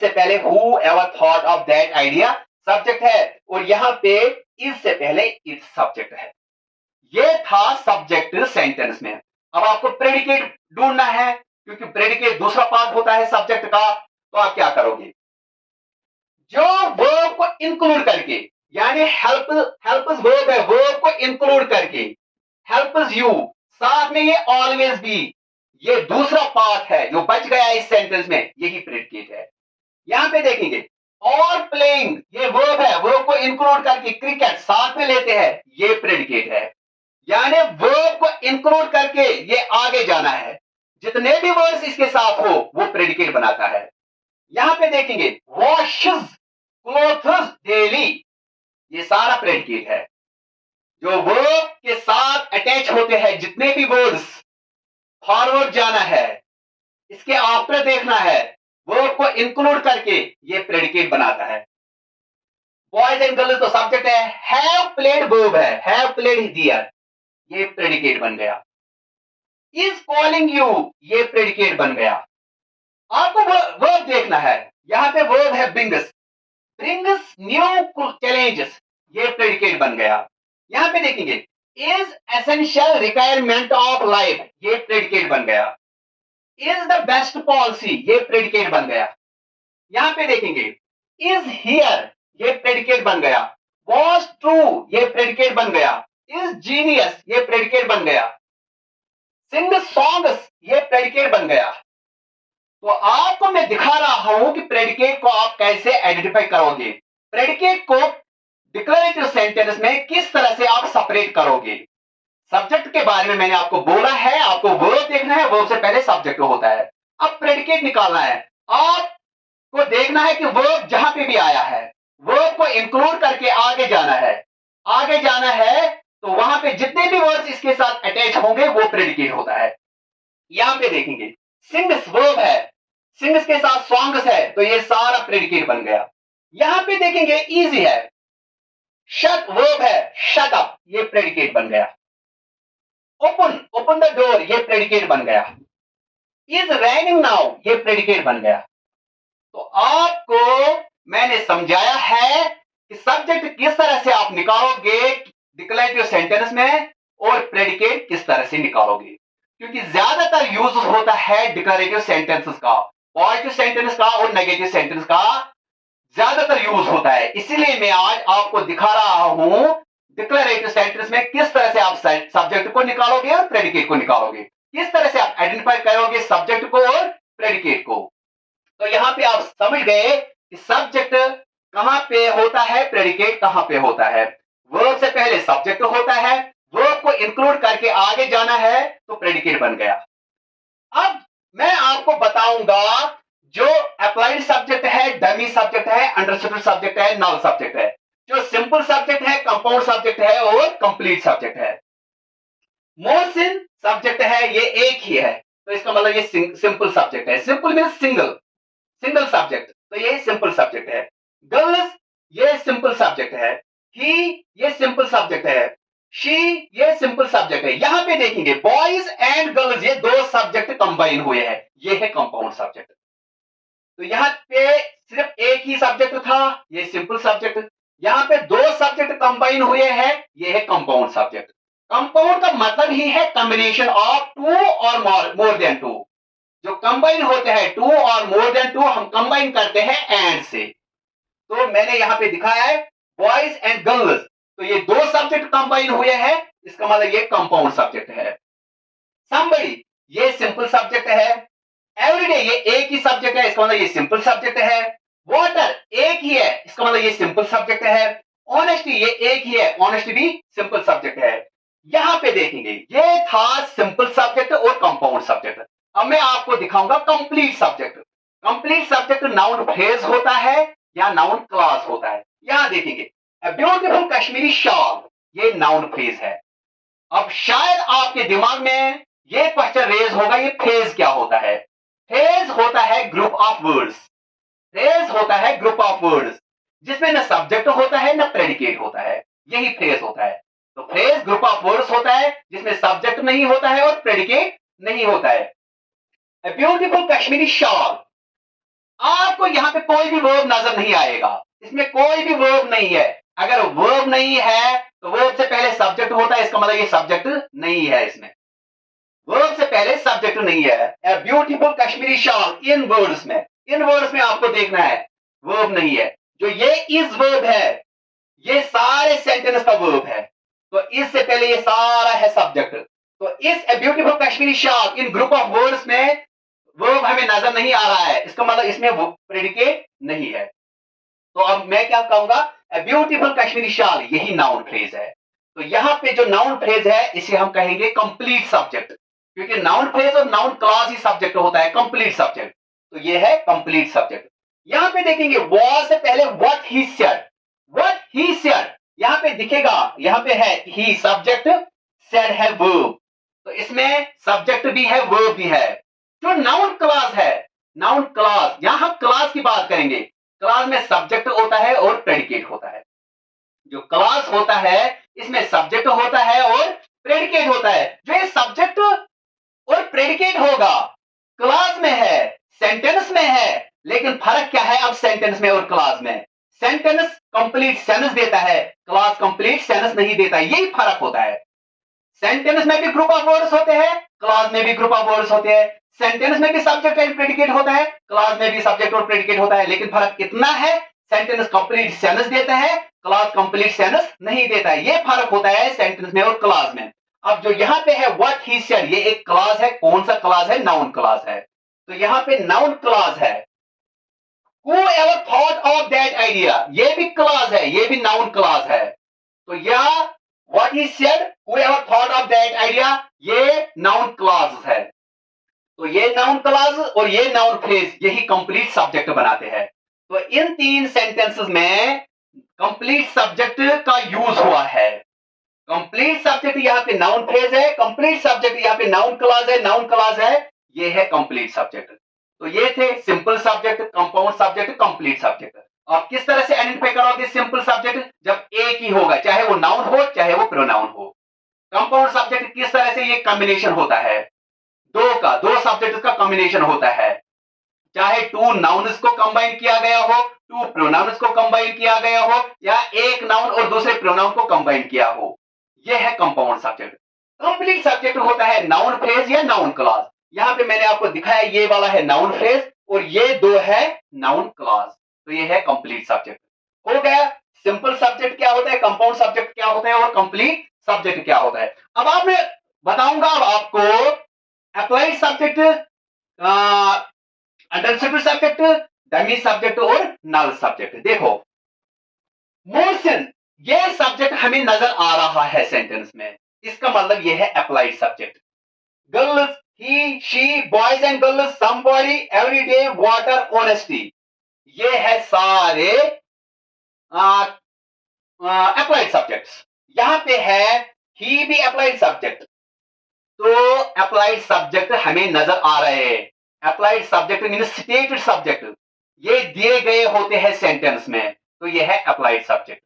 से पहले who ever thought of that idea subject है, और यहां पे इज से पहले इज सब्जेक्ट है। ये था सब्जेक्ट सेंटेंस में। अब आपको प्रेडिकेट ढूंढना है, क्योंकि प्रेडिकेट दूसरा पार्ट होता है सब्जेक्ट का। तो आप क्या करोगे, जो वर्ब को इंक्लूड करके, यानी हेल्प्स वर्ब है, वर्ब को इंक्लूड करके हेल्प्स यू, साथ में ये ऑलवेज बी, ये दूसरा पार्ट है जो बच गया इस सेंटेंस में, यही प्रेडिकेट है। यहां पे देखेंगे और प्लेइंग, ये वर्ब है, वर्ब को इंक्लूड करके क्रिकेट साथ में लेते हैं, ये प्रेडिकेट है। यानी वर्ब को इंक्लूड करके ये आगे जाना है, जितने भी वर्ड्स इसके साथ हो वो प्रेडिकेट बनाता है। यहां पे देखेंगे वॉशेस क्लोथ्स डेली, ये सारा प्रेडिकेट है। जो वर्ब के साथ अटैच होते हैं, जितने भी वर्ड्स, फॉरवर्ड जाना है, इसके आफ्टर देखना है, वर्ब को इंक्लूड करके ये प्रेडिकेट बनाता है। बॉयज एंड गर्ल्स तो सब्जेक्ट है, हैव प्लेड वर्ब है, हैव प्लेड हियर, ये प्रेडिकेट बन गया। इज कॉलिंग यू, ये प्रेडिकेट बन गया। आपको वर्ब देखना है, यहां पे वर्ब है ब्रिंग्स, ब्रिंग्स न्यू चैलेंजेस, ये प्रेडिकेट बन गया। यहां पे देखेंगे is essential requirement of life, ये प्रेडिकेट बन गया। इज द बेस्ट पॉलिसी, ये प्रेडिकेट बन गया। यहां पे देखेंगे इज हियर, ये प्रेडिकेट बन गया। वॉज ट्रू, ये प्रेडिकेट बन गया। इज जीनियस, ये प्रेडिकेट बन गया। सिंग सॉन्ग्स, ये प्रेडिकेट बन गया। तो आपको मैं दिखा रहा हूं कि प्रेडिकेट को आप कैसे आइडेंटिफाई करोगे, प्रेडिकेट को डिक्लेरेटिव सेंटेंस में किस तरह से आप सेपरेट करोगे। सब्जेक्ट के बारे में मैंने आपको बोला है, आपको वर्ब देखना है, वर्ब से पहले सब्जेक्ट होता है। अब प्रेडिकेट निकालना है, आपको देखना है कि वर्ब जहां पे भी आया है, वर्ब को इंक्लूड करके आगे जाना है। आगे जाना है तो वहां पे जितने भी वर्ड्स इसके साथ अटैच होंगे वो प्रेडिकेट होता है। यहां पे देखेंगे सिंग्स वर्ब है, सिंग्स के साथ सॉन्ग्स है, तो ये सारा प्रेडिकेट बन गया। यहां पे देखेंगे इजी है, शट वर्ब है, शट अप, ये प्रेडिकेट बन गया। ओपन, ओपन द डोर, ये प्रेडिकेट बन गया। इज रेनिंग नाउ, ये प्रेडिकेट बन गया। तो आपको मैंने समझाया है कि सब्जेक्ट किस तरह से आप निकालोगे डिक्लेरेटिव सेंटेंस में, और प्रेडिकेट किस तरह से निकालोगे, क्योंकि ज्यादातर यूज होता है डिक्लेरेटिव सेंटेंसेस का, पॉजिटिव सेंटेंस का और नेगेटिव सेंटेंस का ज्यादातर यूज होता है। इसीलिए मैं आज आपको दिखा रहा हूं डिक्लेरेटिव सेंटेंस में किस तरह से आप सब्जेक्ट को निकालोगे और प्रेडिकेट को निकालोगे, किस तरह से आप आइडेंटिफाई करोगे सब्जेक्ट को और प्रेडिकेट को। तो यहां पे आप समझ गए कि सब्जेक्ट कहां पे होता है, प्रेडिकेट कहां पे होता है। वर्ब से पहले सब्जेक्ट होता है, वर्ब को इंक्लूड करके आगे जाना है तो प्रेडिकेट बन गया। अब मैं आपको बताऊंगा जो अप्लाइड सब्जेक्ट है, डमी सब्जेक्ट है, अंडरस्टूड सब्जेक्ट है, नल सब्जेक्ट है, जो सिंपल सब्जेक्ट है, कंपाउंड सब्जेक्ट है और कंप्लीट सब्जेक्ट है। मोरसिन सब्जेक्ट है, ये एक ही है, तो इसका मतलब ये सिंपल सब्जेक्ट है। Simple means single, single subject, तो ये सिंपल सब्जेक्ट है। गर्ल्स, ये सिंपल सब्जेक्ट है। ही, ये सिंपल सब्जेक्ट है। शी, ये सिंपल सब्जेक्ट है। यहां पे देखेंगे बॉयज एंड गर्ल्स, ये दो सब्जेक्ट कंबाइन हुए हैं, ये है कंपाउंड सब्जेक्ट। तो यहां पे सिर्फ एक ही सब्जेक्ट था, ये सिंपल सब्जेक्ट। यहां पे दो सब्जेक्ट कंबाइन हुए हैं, ये है कंपाउंड सब्जेक्ट। कंपाउंड का मतलब ही है कॉम्बिनेशन ऑफ टू और मोर देन टू। जो कंबाइन होते हैं टू और मोर देन टू, हम कंबाइन करते हैं एंड से। तो मैंने यहां पे दिखाया है बॉयज एंड गर्ल्स, तो ये दो सब्जेक्ट कंबाइन हुए हैं, इसका मतलब ये कंपाउंड सब्जेक्ट है। समबडी, ये सिंपल सब्जेक्ट है। एवरीडे, ये एक ही सब्जेक्ट है, इसका मतलब ये सिंपल सब्जेक्ट है। वाटर, एक ही है, इसका मतलब ये सिंपल सब्जेक्ट है। ऑनेस्टी, ये एक ही है, ऑनेस्टी भी सिंपल सब्जेक्ट है। यहां पे देखेंगे ये था सिंपल सब्जेक्ट और कंपाउंड सब्जेक्ट। अब मैं आपको दिखाऊंगा complete subject. Complete subject noun phrase होता है या नाउन क्लॉज होता है। यहां देखेंगे अ ब्यूटीफुल कश्मीरी शॉल, ये नाउन फ्रेज है। अब शायद आपके दिमाग में ये क्वेश्चन रेज होगा, ये फ्रेज क्या होता है। फ्रेज होता है ग्रुप ऑफ वर्ड्स, फ्रेज होता है ग्रुप ऑफ वर्ड्स जिसमें न सब्जेक्ट होता है न प्रेडिकेट होता है, यही फ्रेज होता है। तो फ्रेज ग्रुप ऑफ वर्ड्स होता है जिसमें सब्जेक्ट नहीं होता है और प्रेडिकेट नहीं होता है। A beautiful कश्मीरी शॉल, आपको यहां पे कोई भी वर्ब नजर नहीं आएगा, इसमें कोई भी वर्ब नहीं है। अगर वर्ब नहीं है तो वर्ब से पहले सब्जेक्ट होता है, इसका मतलब ये सब्जेक्ट नहीं है, इसमें वर्ब से पहले सब्जेक्ट नहीं है। A beautiful Kashmiri shawl, in words में आपको देखना है वर्ब नहीं है। जो ये इज वर्ब है, ये सारे सेंटेंस का वर्ब है, तो इससे पहले ये सारा है सब्जेक्ट। तो इस a beautiful Kashmiri shawl in group of words में वर्ब हमें नजर नहीं आ रहा है, इसका मतलब इसमें वो प्रेडिकेट नहीं है। तो अब मैं क्या कहूंगा, ए ब्यूटीफुल कश्मीरी शॉल, यही नाउन फ्रेज है। तो यहां पे जो नाउन फ्रेज है इसे हम कहेंगे कंप्लीट सब्जेक्ट, क्योंकि नाउन फ्रेज और नाउन क्लॉज ही सब्जेक्ट होता है, कंप्लीट सब्जेक्ट। तो ये है कंप्लीट सब्जेक्ट। यहां पे देखेंगे वॉज से पहले व्हाट ही सेड, यहां पे दिखेगा, यहां पे है ही सब्जेक्ट, सेड है वर्ब। तो इसमें सब्जेक्ट भी है वर्ब भी है। जो नाउन क्लॉज है, नाउन क्लॉज, यहां हम क्लॉज की बात करेंगे। क्लॉज में सब्जेक्ट होता है और प्रेडिकेट होता है। जो क्लॉज होता है इसमें सब्जेक्ट होता है और प्रेडिकेट होता है। जो ये सब्जेक्ट और प्रेडिकेट होगा क्लॉज में है, सेंटेंस में है, लेकिन फर्क क्या है अब सेंटेंस में और क्लॉज में? सेंटेंस कंप्लीट सेंस देता है, क्लॉज कंप्लीट सेंस नहीं देता, यही फर्क होता है। सेंटेंस में भी ग्रुप ऑफ वर्ड्स होते हैं, क्लॉज में भी ग्रुप ऑफ वर्ड्स होते हैं। सेंटेंस में भी सब्जेक्ट एंड प्रेडिकेट होता है, क्लॉज में भी सब्जेक्ट और प्रेडिकेट होता है, लेकिन फर्क इतना है, सेंटेंस कंप्लीट सेंस देता है, क्लॉज कंप्लीट सेंस नहीं देता है। ये फर्क होता है सेंटेंस में और क्लॉज में। अब जो यहां पे है व्हाट ही सेड, ये एक क्लॉज है। कौन सा क्लॉज है? नाउन क्लॉज है। तो यहां पे नाउन क्लॉज है। Whoever thought of that idea, ये भी क्लॉज है, ये भी नाउन क्लॉज है। तो यह what he said, whoever thought of that idea, ये नाउन क्लॉज है। तो ये नाउन क्लॉज और ये नाउन फ्रेज, यही कंप्लीट सब्जेक्ट बनाते हैं। तो इन तीन सेंटेंसेस में कंप्लीट सब्जेक्ट का यूज हुआ है। कंप्लीट सब्जेक्ट यहाँ पे नाउन फ्रेज है, कंप्लीट सब्जेक्ट यहाँ पे नाउन क्लॉज है, नाउन क्लॉज है, ये है कंप्लीट सब्जेक्ट। तो ये थे simple subject, compound subject, complete subject. आप किस तरह से आइडेंटिफाई करोगे सिंपल सब्जेक्ट? जब एक ही होगा, चाहे वो नाउन हो चाहे वो प्रोनाउन हो। कंपाउंड सब्जेक्ट किस तरह से? ये कॉम्बिनेशन होता है, दो सब्जेक्ट का कॉम्बिनेशन होता है, चाहे टू नाउन्स को कंबाइन किया गया हो, टू प्रोनाउन्स को कंबाइन किया गया हो, या एक नाउन और दूसरे प्रोनाउन को कंबाइन किया हो, यह है कंपाउंड सब्जेक्ट। कंप्लीट सब्जेक्ट होता है नाउन फ्रेज या नाउन क्लॉज। यहां पे मैंने आपको दिखाया, ये वाला है नाउन फ्रेज और ये दो है नाउन क्लॉज। तो ये है कंप्लीट सब्जेक्ट। हो गया सिंपल सब्जेक्ट क्या होता है, कंपाउंड सब्जेक्ट क्या होता है और कंप्लीट सब्जेक्ट क्या होता है। अब आप मैं बताऊंगा अब आपको applied subject, understood subject, dummy subject और नल सब्जेक्ट। देखो मोशन, ये सब्जेक्ट हमें नजर आ रहा है सेंटेंस में, इसका मतलब ये है applied subject. Girls, he, she, boys and girls, somebody, everyday, water, honesty, ये है सारे अप्लाइड सब्जेक्ट्स। यहां पे है ही भी अप्लाइड सब्जेक्ट। तो अप्लाइड सब्जेक्ट हमें नजर आ रहे हैं। Applied subject mean stated subject, ये दिए गए होते हैं सेंटेंस में, तो ये है अप्लाइड सब्जेक्ट।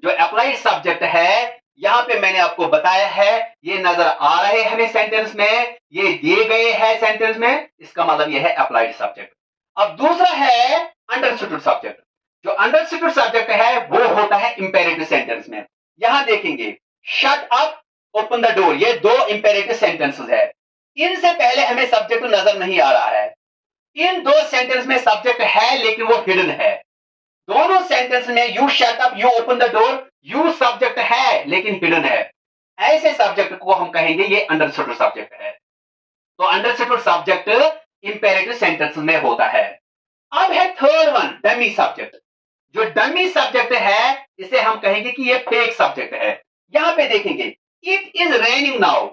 जो अप्लाइड सब्जेक्ट है यहां पे मैंने आपको बताया है, ये नजर आ रहे हैं हमें सेंटेंस में, ये दिए गए हैं सेंटेंस में, इसका मतलब ये है अप्लाइड सब्जेक्ट। अब दूसरा है अंडरस्टूड सब्जेक्ट। जो अंडरस्टूड सब्जेक्ट है वो होता है इंपेरेटिव सेंटेंस में। यहां देखेंगे shut up, open the door, ये दो इंपेरेटिव सेंटेंसेस है। इनसे पहले हमें सब्जेक्ट नजर नहीं आ रहा है। इन दो सेंटेंस में सब्जेक्ट है लेकिन वो हिडन है। दोनों सेंटेंस में you shut up, you open the door, you subject है लेकिन हिडन है। ऐसे सब्जेक्ट को हम कहेंगे ये अंडरस्टूड सब्जेक्ट है। तो अंडरस्टूड सब्जेक्ट इंपेरेटिव सेंटेंस में होता है। अब है थर्ड वन, डमी सब्जेक्ट। जो डमी सब्जेक्ट है इसे हम कहेंगे कि ये फेक सब्जेक्ट है। यहां पे देखेंगे it is raining now,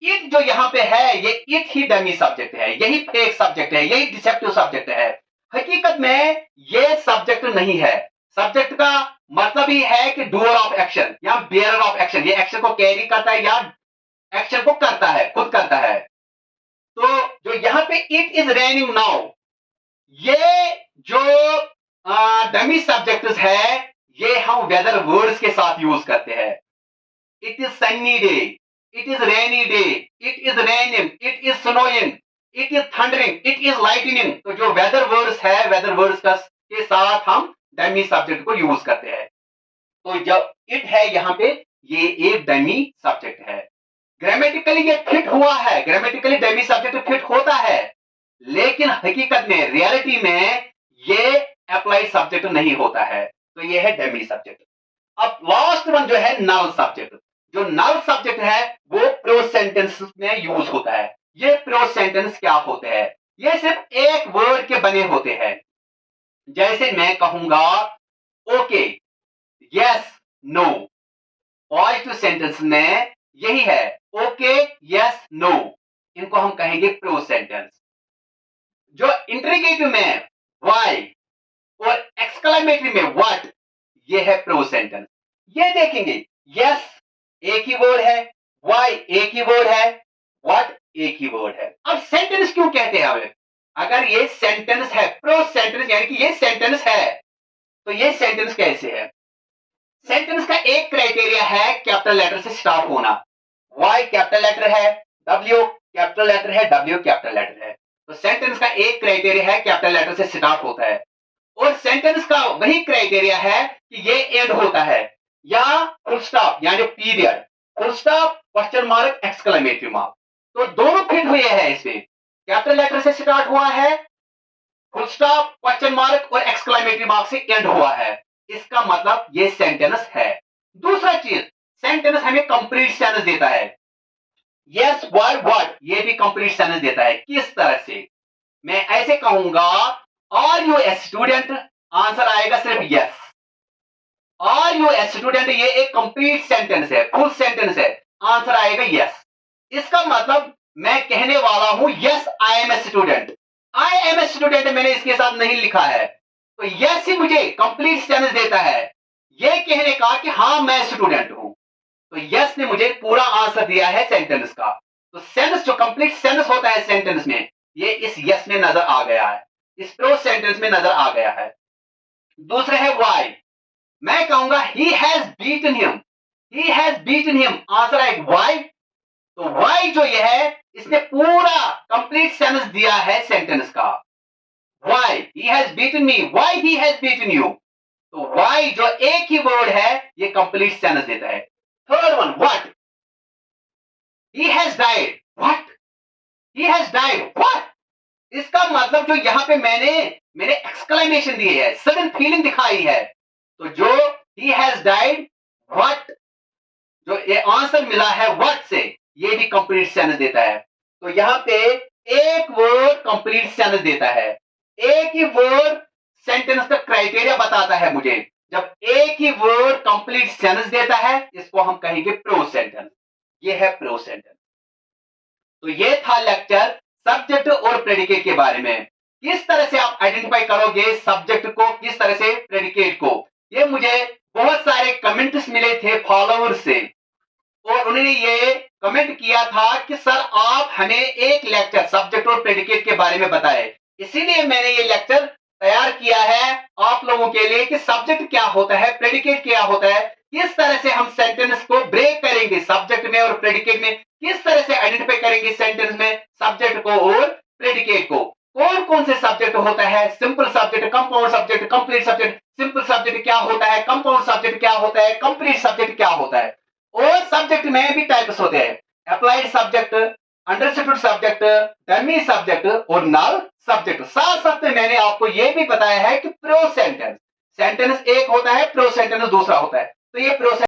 it जो यहां पे है ये इट ही डमी सब्जेक्ट है, यही फेक सब्जेक्ट है, यही डिसेप्टिव सब्जेक्ट है। हकीकत में ये सब्जेक्ट नहीं है। सब्जेक्ट का मतलब ही है कि डूअर ऑफ एक्शन या बेयरर ऑफ एक्शन, ये एक्शन को कैरी करता है या एक्शन को करता है, खुद करता है। तो जो यहां पे इट इज रेनिंग नाउ, ये जो डमी सब्जेक्ट है ये हम वेदर वर्ड्स के साथ यूज करते हैं। It is sunny day, it is rainy day, it is raining, it is snowing, it is thundering, it is lightning. तो जो वेदर वर्ड्स है, वेदर वर्ड्स का के साथ हम डमी सब्जेक्ट को यूज करते हैं। तो जब इट है यहाँ पे, ये एक डमी सब्जेक्ट है। ग्रामेटिकली ये फिट हुआ है, ग्रामेटिकली डमी सब्जेक्ट फिट होता है, लेकिन हकीकत में, रियलिटी में ये अप्लाइड सब्जेक्ट नहीं होता है। तो ये है डमी सब्जेक्ट। अब लास्ट वन जो है नल सब्जेक्ट। जो नल सब्जेक्ट है वो प्रोज सेंटेंस में यूज होता है। ये प्रोज सेंटेंस क्या होते हैं? ये सिर्फ एक वर्ड के बने होते हैं। जैसे मैं कहूंगा okay, yes, no. Positive sentence में यही है, ओके, यस, नो। इनको हम कहेंगे प्रोज सेंटेंस। जो इंटरोगेटिव में व्हाई और एक्सक्लेमेटरी में व्हाट, ये है प्रोज सेंटेंस। ये देखेंगे, यस एक ही वर्ड है, व्हाई एक ही वर्ड है, व्हाट एक ही वर्ड है। अब सेंटेंस क्यों कहते हैं हमें? अगर ये सेंटेंस है, प्रोज सेंटेंस यानी कि ये सेंटेंस है, तो ये सेंटेंस कैसे है? सेंटेंस का एक क्राइटेरिया है कैपिटल लेटर से स्टार्ट होना। वाई कैपिटल लेटर है, डब्ल्यू कैपिटल लेटर है, डब्ल्यू कैपिटल लेटर है। तो सेंटेंस का एक क्राइटेरिया है कैपिटल लेटर से स्टार्ट होता है। और सेंटेंस का वही क्राइटेरिया है कि ये एंड होता है या फुल स्टॉप यानी period, full stop, question mark, exclamatory mark. तो दोनों फिट हुए हैं इसमें। कैपिटल लेटर से स्टार्ट हुआ है, फुल स्टॉप, क्वेश्चन मार्क और एक्सक्लेमेटरी मार्क से एंड हुआ है। इसका मतलब ये सेंटेंस है। दूसरा चीज, सेंटेंस हमें कंप्लीट सेंटेंस देता है। यस, व्हाई, व्हाट, ये भी कंप्लीट सेंटेंस देता है। किस तरह से? मैं ऐसे कहूंगा, are you a student, answer आएगा सिर्फ yes. Are you a student, ये एक कंप्लीट सेंटेंस है, फुल सेंटेंस है, आंसर आएगा यस। इसका मतलब मैं कहने वाला हूं yes I am a student. I am a student मैंने इसके साथ नहीं लिखा है, तो यस ही मुझे कंप्लीट सेंटेंस देता है ये कहने का कि हाँ मैं स्टूडेंट हूं। तो यस ने मुझे पूरा आंसर दिया है सेंटेंस का। तो सेंटेंस, जो कंप्लीट सेंटेंस होता है सेंटेंस में, ये इस यस में नजर आ गया है, इस प्रोज सेंटेंस में नजर आ गया है। दूसरा है व्हाई। मैं कहूंगा he has beaten him, he has beaten him, answer है व्हाई। तो व्हाई जो ये है, इसने पूरा कंप्लीट सेंटेंस दिया है सेंटेंस का। Why he has beaten me, why he has beaten you. तो व्हाई जो एक ही वर्ड है, ये कंप्लीट सेंटेंस देता है। Third one, what. He has died, what, he has died, what. इसका मतलब जो यहां पे मैंने एक्सक्लेमेशन दी है, सडन फीलिंग दिखाई है। तो जो ही हैज डाइड, व्हाट, जो ये आंसर मिला है व्हाट से, ये भी कंप्लीट सेंटेंस देता है। तो यहां पे एक वर्ड कंप्लीट सेंटेंस देता है। एक ही वर्ड सेंटेंस का क्राइटेरिया बताता है मुझे। जब एक ही वर्ड कंप्लीट सेंटेंस देता है, इसको हम कहेंगे प्रोज सेंटेंस। ये है प्रोज सेंटेंस। तो ये था लेक्चर सब्जेक्ट और प्रेडिकेट के बारे में। किस तरह से आप आइडेंटिफाई करोगे सब्जेक्ट को, किस तरह से प्रेडिकेट को। ये मुझे बहुत सारे कमेंट्स मिले थे फॉलोअर्स से, और उन्होंने ये कमेंट किया था कि सर आप हमें एक लेक्चर सब्जेक्ट और प्रेडिकेट के बारे में बताएं। इसीलिए मैंने ये लेक्चर तैयार किया है आप लोगों के लिए कि सब्जेक्ट क्या होता है, प्रेडिकेट क्या होता है, किस तरह से हम सेंटेंस को ब्रेक करेंगे सब्जेक्ट में और प्रेडिकेट में, किस तरह से आइडेंटिफाई करेंगे सेंटेंस में सब्जेक्ट को और प्रेडिकेट को। कौन कौन से सब्जेक्ट होता है, simple subject, compound subject, complete subject. Simple subject क्या होता है, कंपाउंड सब्जेक्ट क्या होता है, कंप्लीट सब्जेक्ट क्या होता है। और सब्जेक्ट में भी टाइप्स होते हैं, applied subject, understood subject, dummy subject और नल सब्जेक्ट। साथ साथ में मैंने आपको यह भी बताया है कि प्रोज सेंटेंस, सेंटेंस एक होता है, प्रोज सेंटेंस दूसरा होता है। तो ये प्रोज